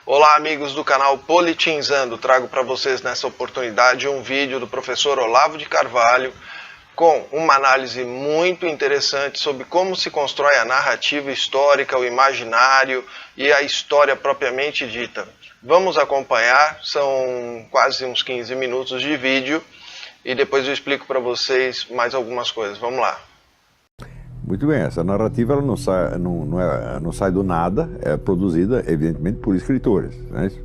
Olá amigos do canal Politinzando, trago para vocês nessa oportunidade um vídeo do professor Olavo de Carvalho com uma análise muito interessante sobre como se constrói a narrativa histórica, o imaginário e a história propriamente dita. Vamos acompanhar, são quase uns 15 minutos de vídeo e depois eu explico para vocês mais algumas coisas. Vamos lá. Muito bem, essa narrativa ela não sai do nada, é produzida, evidentemente, por escritores. Não é isso?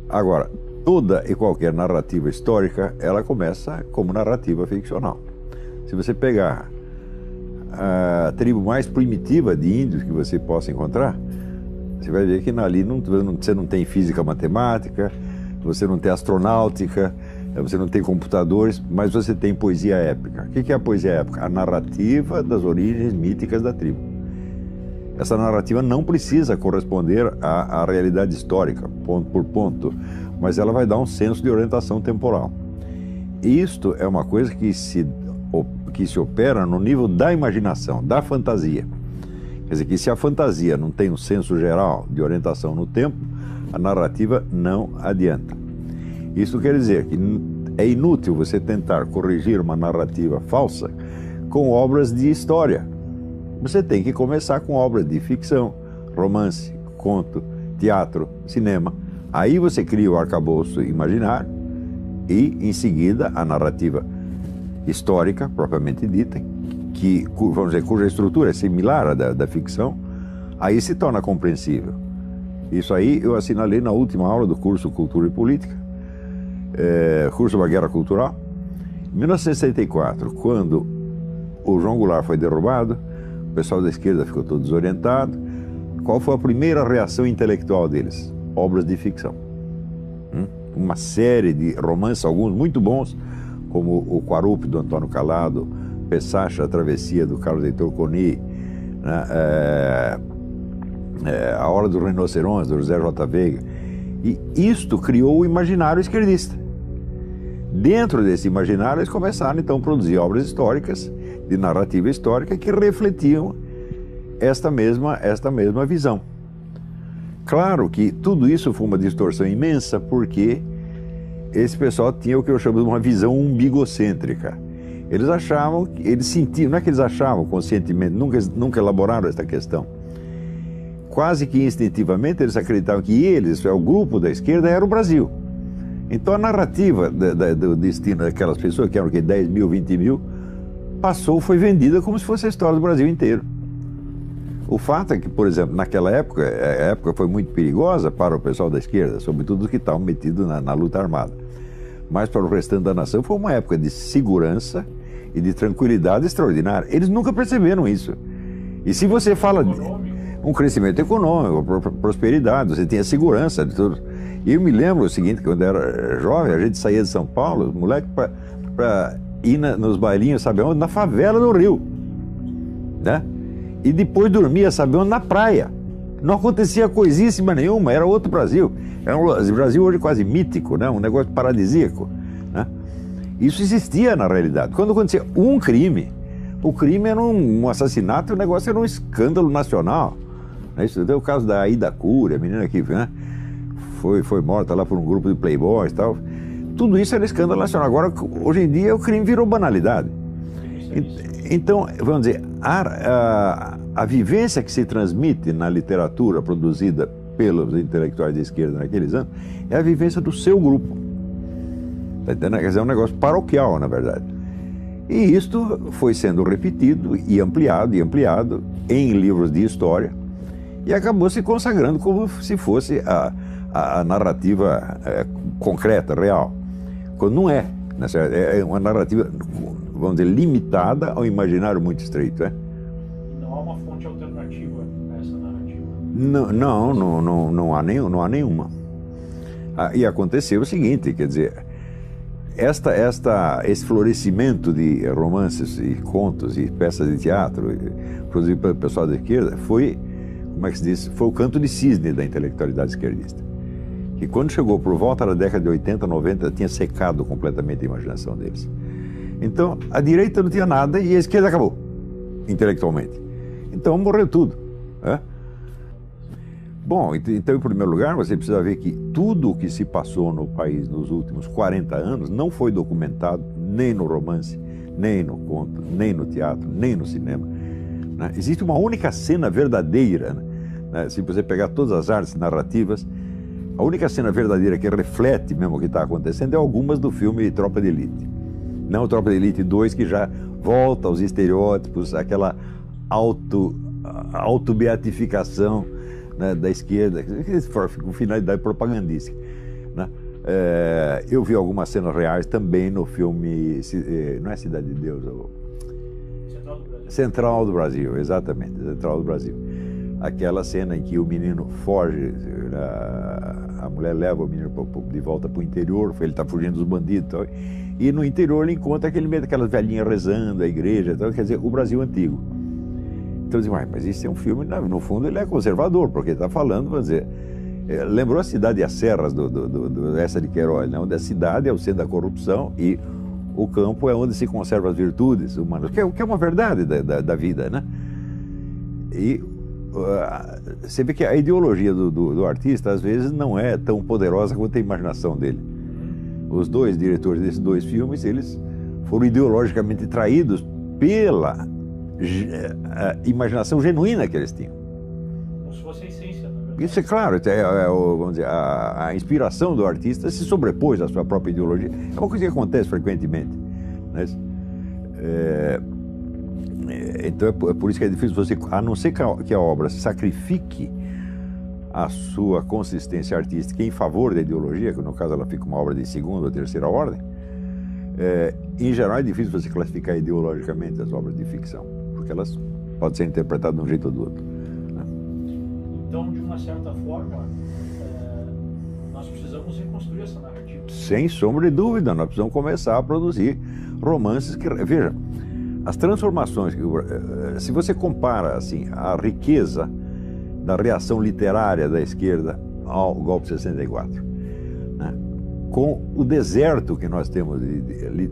Agora, toda e qualquer narrativa histórica, ela começa como narrativa ficcional. Se você pegar a tribo mais primitiva de índios que você possa encontrar, você vai ver que ali você não tem física matemática, você não tem astronáutica, você não tem computadores, mas você tem poesia épica. O que é a poesia épica? A narrativa das origens míticas da tribo. Essa narrativa não precisa corresponder à realidade histórica, ponto por ponto, mas ela vai dar um senso de orientação temporal. Isto é uma coisa que se opera no nível da imaginação, da fantasia. Quer dizer que se a fantasia não tem um senso geral de orientação no tempo, a narrativa não adianta. Isso quer dizer que é inútil você tentar corrigir uma narrativa falsa com obras de história. Você tem que começar com obras de ficção, romance, conto, teatro, cinema. Aí você cria o arcabouço imaginário e, em seguida, a narrativa histórica, propriamente dita, que, vamos dizer, cuja estrutura é similar à da ficção, aí se torna compreensível. Isso aí eu assinalei na última aula do curso Cultura e Política, curso da Guerra Cultural. Em 1964, quando o João Goulart foi derrubado, o pessoal da esquerda ficou todo desorientado. Qual foi a primeira reação intelectual deles? Obras de ficção. Uma série de romances, alguns muito bons, como o Quarupi, do Antônio Calado, Pessacha, a Travessia, do Carlos Heitor Coni, né? A Hora do Rinoceronte, do José J. Veiga. E isto criou o imaginário esquerdista. Dentro desse imaginário, eles começaram então a produzir obras históricas, de narrativa histórica, que refletiam esta mesma visão. Claro que tudo isso foi uma distorção imensa, porque esse pessoal tinha o que eu chamo de uma visão umbigocêntrica. Eles achavam, eles sentiam, não é que eles achavam conscientemente, nunca elaboraram esta questão. Quase que instintivamente eles acreditavam que eles, o grupo da esquerda, era o Brasil. Então a narrativa do destino daquelas pessoas, que eram 10 mil, 20 mil, foi vendida como se fosse a história do Brasil inteiro. O fato é que, por exemplo, naquela época, a época foi muito perigosa para o pessoal da esquerda, sobretudo os que estavam metidos na luta armada. Mas para o restante da nação foi uma época de segurança e de tranquilidade extraordinária. Eles nunca perceberam isso. E se você fala de um crescimento econômico, prosperidade, você tinha segurança de tudo. E eu me lembro o seguinte, quando eu era jovem, a gente saía de São Paulo, moleque, para ir nos bailinhos, sabe onde? Na favela do Rio, né? E depois dormia, sabe onde? Na praia. Não acontecia coisíssima nenhuma, era outro Brasil. Era um Brasil hoje quase mítico, né? Um negócio paradisíaco, né? Isso existia na realidade. Quando acontecia um crime, o crime era um assassinato, o negócio era um escândalo nacional. Isso é o caso da Aida Cury, a menina que, né, foi morta lá por um grupo de playboys e tal. Tudo isso era escândalo nacional. Agora, hoje em dia, o crime virou banalidade. Então, vamos dizer, a vivência que se transmite na literatura produzida pelos intelectuais de esquerda naqueles anos é a vivência do seu grupo. Tá entendendo? Quer dizer, é um negócio paroquial, na verdade. E isto foi sendo repetido e ampliado em livros de história e acabou se consagrando como se fosse a narrativa concreta, real. Quando não é. Né? É uma narrativa, vamos dizer, limitada ao imaginário muito estreito. Não há uma fonte alternativa a essa narrativa? Não há nenhuma. E aconteceu o seguinte, quer dizer, esse florescimento de romances e contos e peças de teatro produzido pelo pessoal da esquerda foi, como é que se diz, foi o canto de cisne da intelectualidade esquerdista. Que quando chegou por volta da década de 80, 90, tinha secado completamente a imaginação deles. Então, a direita não tinha nada e a esquerda acabou, intelectualmente. Então, morreu tudo. Bom, então, em primeiro lugar, você precisa ver que tudo o que se passou no país nos últimos 40 anos não foi documentado nem no romance, nem no conto, nem no teatro, nem no cinema. Né? Existe uma única cena verdadeira, né? Se você pegar todas as artes narrativas, a única cena verdadeira que reflete mesmo o que está acontecendo é algumas do filme Tropa de Elite. Não Tropa de Elite 2, que já volta aos estereótipos, aquela autobeatificação, né, da esquerda, com finalidade propagandística. Né? Eu vi algumas cenas reais também no filme, não é Cidade de Deus, Central do Brasil. Central do Brasil, exatamente, Central do Brasil. Aquela cena em que o menino foge, a mulher leva o menino de volta para o interior, ele está fugindo dos bandidos, e no interior ele encontra aquelas velhinhas rezando, a igreja, quer dizer, o Brasil antigo. Então, eu digo, mas isso é um filme, no fundo ele é conservador, porque ele está falando, vamos dizer, lembrou a Cidade e as Serras do Essa de Queiroz, né? Onde a cidade é o centro da corrupção e o campo é onde se conservam as virtudes humanas, que é uma verdade da vida, né? E você vê que a ideologia do artista, às vezes, não é tão poderosa quanto a imaginação dele. Os dois diretores desses dois filmes, eles foram ideologicamente traídos pela imaginação genuína que eles tinham. Como se fosse a essência, na verdade. Isso é claro, vamos dizer, a inspiração do artista se sobrepôs à sua própria ideologia. É uma coisa que acontece frequentemente. Né? Então é por isso que é difícil você, a não ser que a obra sacrifique a sua consistência artística em favor da ideologia, que no caso ela fica uma obra de segunda ou terceira ordem, em geral é difícil você classificar ideologicamente as obras de ficção, porque elas podem ser interpretadas de um jeito ou do outro. Né? Então, de uma certa forma, nós precisamos reconstruir essa narrativa. Sem sombra de dúvida, nós precisamos começar a produzir romances que... Veja, as transformações, se você compara assim, a riqueza da reação literária da esquerda ao golpe de 64, né, com o deserto que nós temos,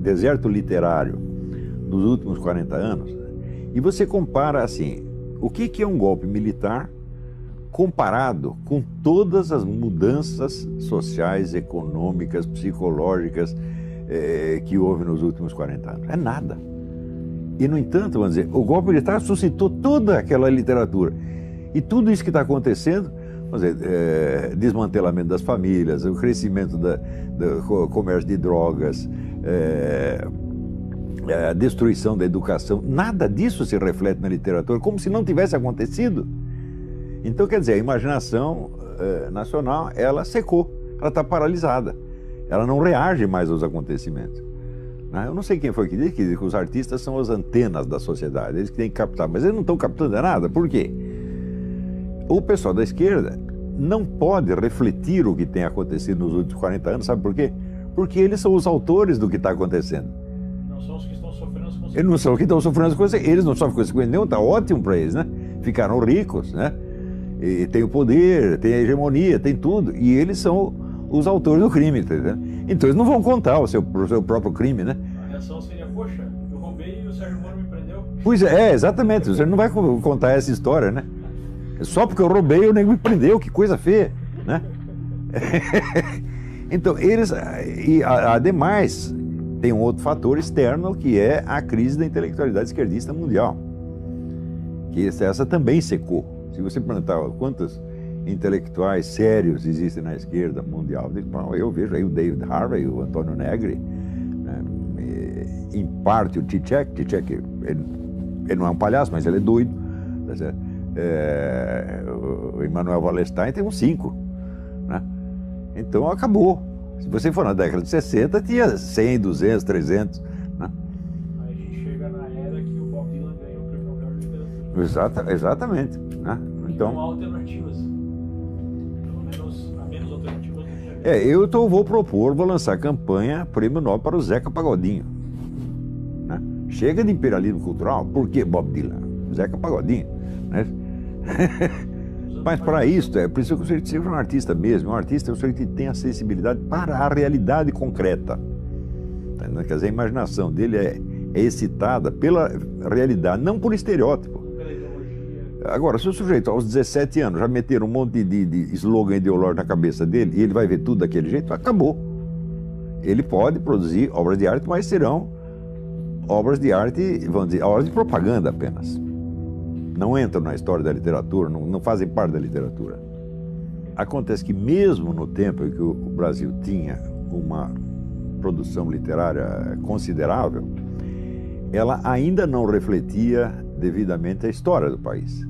deserto literário dos últimos 40 anos, e você compara assim, o que é um golpe militar comparado com todas as mudanças sociais, econômicas, psicológicas que houve nos últimos 40 anos? É nada. E, no entanto, vamos dizer, o golpe militar suscitou toda aquela literatura. E tudo isso que está acontecendo, vamos dizer, desmantelamento das famílias, o crescimento do comércio de drogas, a destruição da educação, nada disso se reflete na literatura, como se não tivesse acontecido. Então, quer dizer, a imaginação nacional, ela secou, ela está paralisada, ela não reage mais aos acontecimentos. Eu não sei quem foi que disse que os artistas são as antenas da sociedade, eles que têm que captar, mas eles não estão captando nada. Por quê? O pessoal da esquerda não pode refletir o que tem acontecido nos últimos 40 anos, sabe por quê? Porque eles são os autores do que está acontecendo. Não são os que estão sofrendo as consequências. Eles não são os que estão sofrendo as consequências, eles não sofrem consequências nenhuma, está ótimo para eles, né? Ficaram ricos, né? E tem o poder, tem a hegemonia, tem tudo, e eles são os autores do crime, entendeu? Então eles não vão contar o seu próprio crime, né? A reação seria, poxa, eu roubei e o Sérgio Moro me prendeu. Pois é, exatamente, você não vai contar essa história, né? Só porque eu roubei, o nego me prendeu, que coisa feia, né? Então, eles, ademais, tem um outro fator externo, que é a crise da intelectualidade esquerdista mundial, que essa também secou. Se você perguntar quantos intelectuais sérios existem na esquerda mundial, eu vejo aí o David Harvey, o Antônio Negri, né? Em parte o Zizek, ele não é um palhaço, mas ele é doido, tá certo? O Emanuel Wallerstein tem uns 5, né? Então acabou. Se você for na década de 60, tinha 100, 200, 300, né? Aí a gente chega na era que o Bob Dylan ganhou o Prêmio Nobel de Literatura. Exatamente, né? Então, não há alternativas. Pelo menos, há menos alternativas do que eu vou lançar campanha Prêmio Nobel para o Zeca Pagodinho, né? Chega de imperialismo cultural, por que Bob Dylan? Zeca Pagodinho, né? Mas para isso, é preciso que o sujeito seja um artista mesmo. Um artista é um sujeito que tem a sensibilidade para a realidade concreta. Quer dizer, a imaginação dele é excitada pela realidade, não por estereótipo. Agora, se o sujeito aos 17 anos já meter um monte de slogan ideológico na cabeça dele e ele vai ver tudo daquele jeito, acabou. Ele pode produzir obras de arte, mas serão obras de arte, vamos dizer, obras de propaganda apenas. Não entram na história da literatura, não fazem parte da literatura. Acontece que mesmo no tempo em que o Brasil tinha uma produção literária considerável, ela ainda não refletia devidamente a história do país.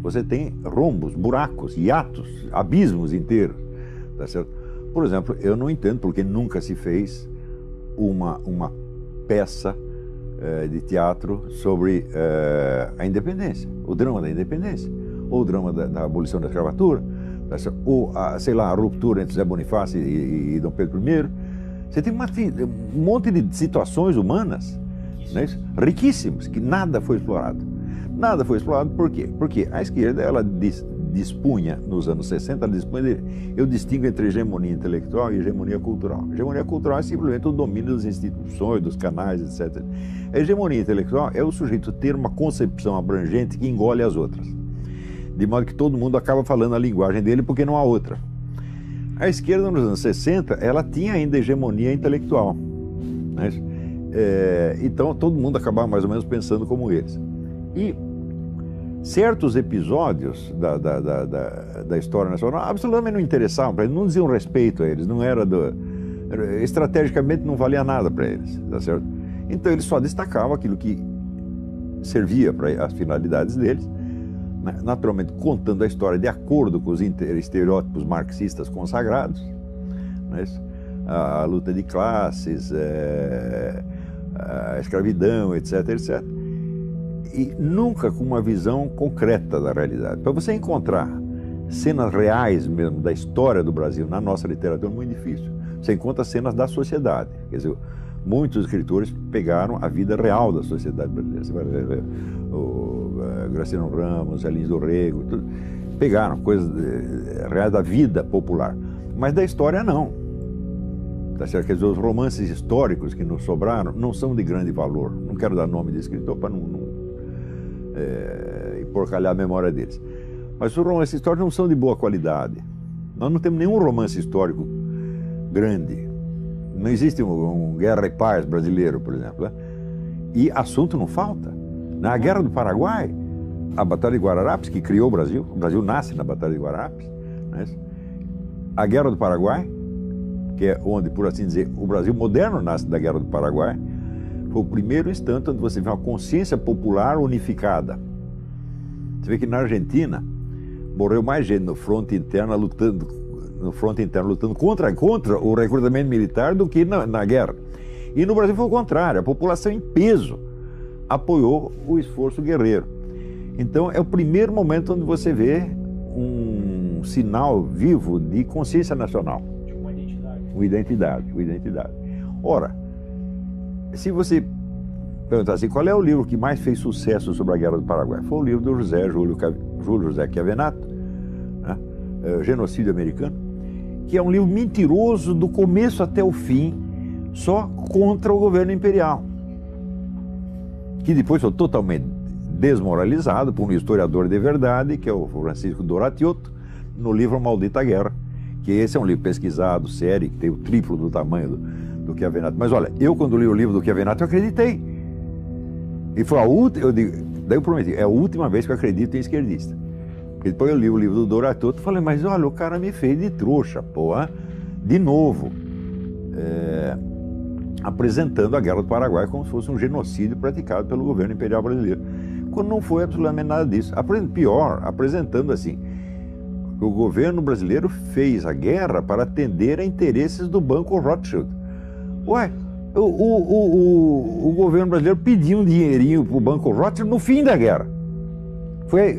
Você tem rombos, buracos, hiatos, abismos inteiros, tá certo? Por exemplo, eu não entendo porque nunca se fez uma peça de teatro sobre a independência, o drama da independência, ou o drama da abolição da escravatura, tá certo? Ou, sei lá, a ruptura entre Zé Bonifácio e Dom Pedro I. Você tem um monte de situações humanas, né, riquíssimas, que nada foi explorado. Nada foi explorado por quê? Porque a esquerda, ela dispunha, nos anos 60, ela dispunha eu distingo entre hegemonia intelectual e hegemonia cultural. Hegemonia cultural é simplesmente o domínio das instituições, dos canais, etc. A hegemonia intelectual é o sujeito ter uma concepção abrangente que engole as outras. De modo que todo mundo acaba falando a linguagem dele porque não há outra. A esquerda, nos anos 60, ela tinha ainda hegemonia intelectual, né? Então todo mundo acabava mais ou menos pensando como eles. E certos episódios da história nacional absolutamente não interessavam para eles, não diziam respeito a eles, não era estrategicamente não valia nada para eles, tá certo? Então eles só destacavam aquilo que servia para as finalidades deles, né? Naturalmente contando a história de acordo com os estereótipos marxistas consagrados, né? A luta de classes, a escravidão, etc, etc. E nunca com uma visão concreta da realidade. Para você encontrar cenas reais mesmo da história do Brasil na nossa literatura é muito difícil. Você encontra cenas da sociedade. Quer dizer, muitos escritores pegaram a vida real da sociedade brasileira. Você vai ver o Graciliano Ramos, Lins do Rego, tudo. Pegaram coisas reais da vida popular. Mas da história não. Tá certo? Quer dizer, os romances históricos que nos sobraram não são de grande valor. Não quero dar nome de escritor para não porcalhar a memória deles. Mas os romances históricos não são de boa qualidade. Nós não temos nenhum romance histórico grande. Não existe um Guerra e Paz brasileiro, por exemplo, né? E assunto não falta. Na Guerra do Paraguai, a Batalha de Guararapes, que criou o Brasil nasce na Batalha de Guararapes, né? A Guerra do Paraguai, que é onde, por assim dizer, o Brasil moderno nasce da Guerra do Paraguai, foi o primeiro instante onde você vê uma consciência popular unificada. Você vê que na Argentina morreu mais gente no fronte interno lutando contra o recrutamento militar do que na guerra. E no Brasil foi o contrário, a população em peso apoiou o esforço guerreiro. Então é o primeiro momento onde você vê um sinal vivo de consciência nacional. De uma identidade. Uma identidade. Ora, se você perguntar assim, qual é o livro que mais fez sucesso sobre a Guerra do Paraguai? Foi o livro do Júlio José Chiavenato, né? Genocídio Americano, que é um livro mentiroso do começo até o fim, só contra o governo imperial, que depois foi totalmente desmoralizado por um historiador de verdade, que é o Francisco Doratiotto, no livro Maldita Guerra, que esse é um livro pesquisado, sério, que tem o triplo do tamanho do Chiavenato. Mas olha, eu quando li o livro do Chiavenato, eu acreditei. E foi a última, daí eu prometi, é a última vez que eu acredito em esquerdista. Porque depois eu li o livro do Doratiotto e falei, mas olha, o cara me fez de trouxa, porra, de novo, apresentando a Guerra do Paraguai como se fosse um genocídio praticado pelo governo imperial brasileiro, quando não foi absolutamente nada disso. Pior, apresentando assim, que o governo brasileiro fez a guerra para atender a interesses do Banco Rothschild. Ué, o governo brasileiro pediu um dinheirinho para o Banco Rothschild no fim da guerra.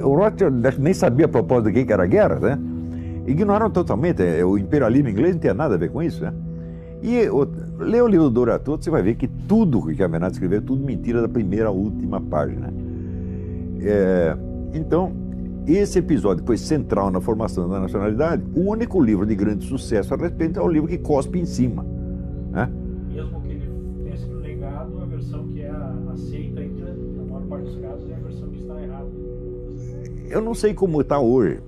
O Rothschild nem sabia a propósito do que era a guerra, né? Ignoraram totalmente, o imperialismo inglês não tinha nada a ver com isso, né? E lê o livro do Doratiotto, você vai ver que tudo que o Chiavenato escreveu é tudo mentira da primeira à última página. Então, esse episódio foi central na formação da nacionalidade. O único livro de grande sucesso a respeito é o livro que cospe em cima, né? Mesmo que ele tenha sido negado, a versão que é aceita ainda, na maior parte dos casos, é a versão que está errada. Eu não sei como está hoje.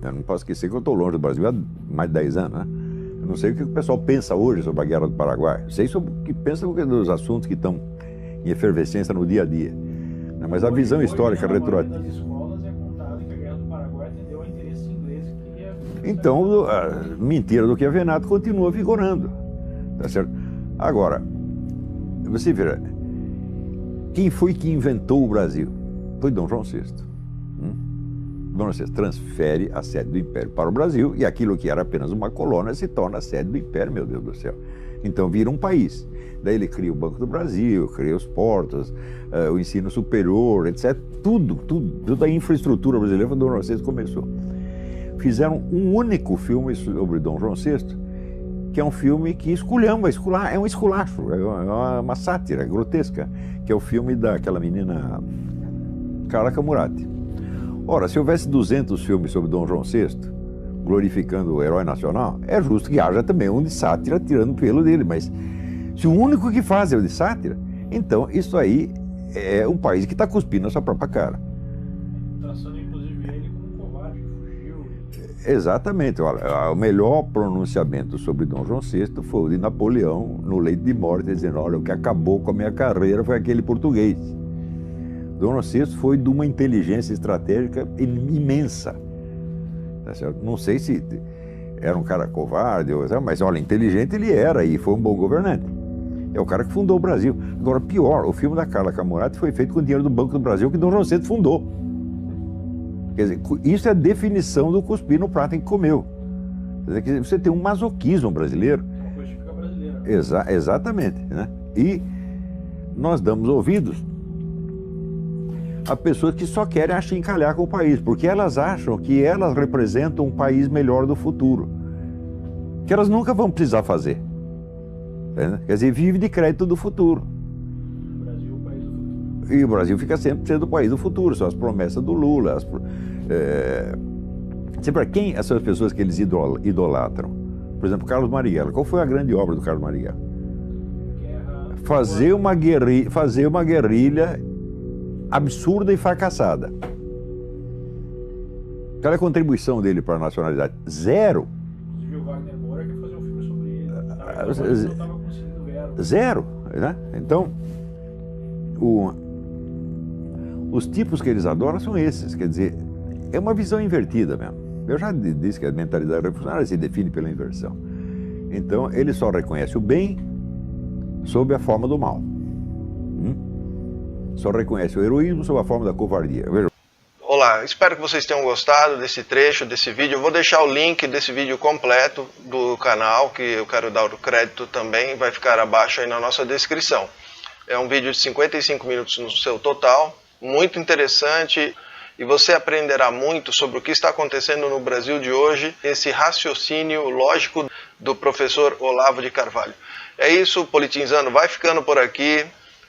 Eu não posso esquecer que eu estou longe do Brasil há mais de 10 anos, né? Eu não sei o que o pessoal pensa hoje sobre a Guerra do Paraguai. Eu sei sobre o que pensa dos assuntos que estão em efervescência no dia a dia. Mas a visão histórica retroativa... Então, a mentira do Chiavenato continua vigorando, tá certo? Agora, você vê, quem foi que inventou o Brasil? Foi Dom João VI. Dom João VI transfere a sede do Império para o Brasil e aquilo que era apenas uma colônia se torna a sede do Império, meu Deus do céu. Então vira um país. Daí ele cria o Banco do Brasil, cria os portos, o ensino superior, etc. Toda a infraestrutura brasileira foi Dom João VI começou. Fizeram um único filme sobre Dom João VI, que é um filme que esculhamba, é um esculacho, é uma sátira grotesca, que é o filme daquela menina Carla Camurati. Ora, se houvesse 200 filmes sobre Dom João VI, glorificando o herói nacional, é justo que haja também um de sátira tirando o pelo dele, mas se o único que faz é o de sátira, então isso aí é um país que está cuspindo na sua própria cara. Traçando inclusive ele como um covarde que fugiu. Exatamente. Olha, o melhor pronunciamento sobre Dom João VI foi o de Napoleão no leito de morte, dizendo, olha, o que acabou com a minha carreira foi aquele português. Dom João VI foi de uma inteligência estratégica imensa. Tá certo? Não sei se era um cara covarde, mas olha, inteligente ele era e foi um bom governante. É o cara que fundou o Brasil. Agora, pior, o filme da Carla Camurati foi feito com o dinheiro do Banco do Brasil que Dom João VI fundou. Quer dizer, isso é a definição do cuspir no prato em que comeu. Quer dizer, você tem um masoquismo brasileiro. Uma coisa típica brasileira. Exatamente. Né? E nós damos ouvidos a pessoas que só querem achincalhar com o país, porque elas acham que elas representam um país melhor do futuro, que elas nunca vão precisar fazer. Né? Quer dizer, vive de crédito do futuro. O Brasil é o país do futuro. E o Brasil fica sempre sendo o país do futuro, são as promessas do Lula. Sempre quem essas pessoas que eles idolatram? Por exemplo, Carlos Marighella. Qual foi a grande obra do Carlos Marighella? Fazer uma guerrilha absurda e fracassada. Qual é a contribuição dele para a nacionalidade? Zero. Inclusive o Wagner Moura quer fazer um filme sobre ele. Não estava conseguindo verbo. Zero. Né? Então, os tipos que eles adoram são esses. Quer dizer, é uma visão invertida mesmo. Eu já disse que a mentalidade revolucionária se define pela inversão. Então, ele só reconhece o bem sob a forma do mal. Só reconhece o heroísmo sob a forma da covardia. Veja. Olá, espero que vocês tenham gostado desse trecho, desse vídeo. Eu vou deixar o link desse vídeo completo do canal, que eu quero dar o crédito também, vai ficar abaixo aí na nossa descrição. É um vídeo de 55 minutos no seu total, muito interessante, e você aprenderá muito sobre o que está acontecendo no Brasil de hoje, esse raciocínio lógico do professor Olavo de Carvalho. É isso, o Politinzando vai ficando por aqui.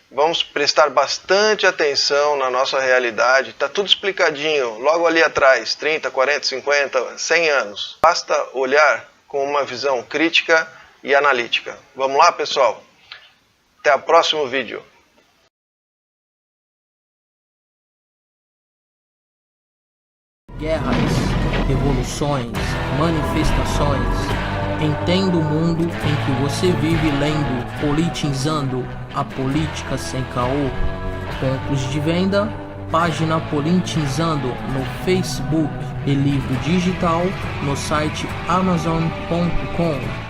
Vamos prestar bastante atenção na nossa realidade. Está tudo explicadinho, logo ali atrás, 30, 40, 50, 100 anos. Basta olhar com uma visão crítica e analítica. Vamos lá, pessoal? Até o próximo vídeo. Guerras, revoluções, manifestações. Entenda o mundo em que você vive lendo Politinzando, a política sem caô. Pontos de venda, página Politinzando no Facebook e livro digital no site amazon.com.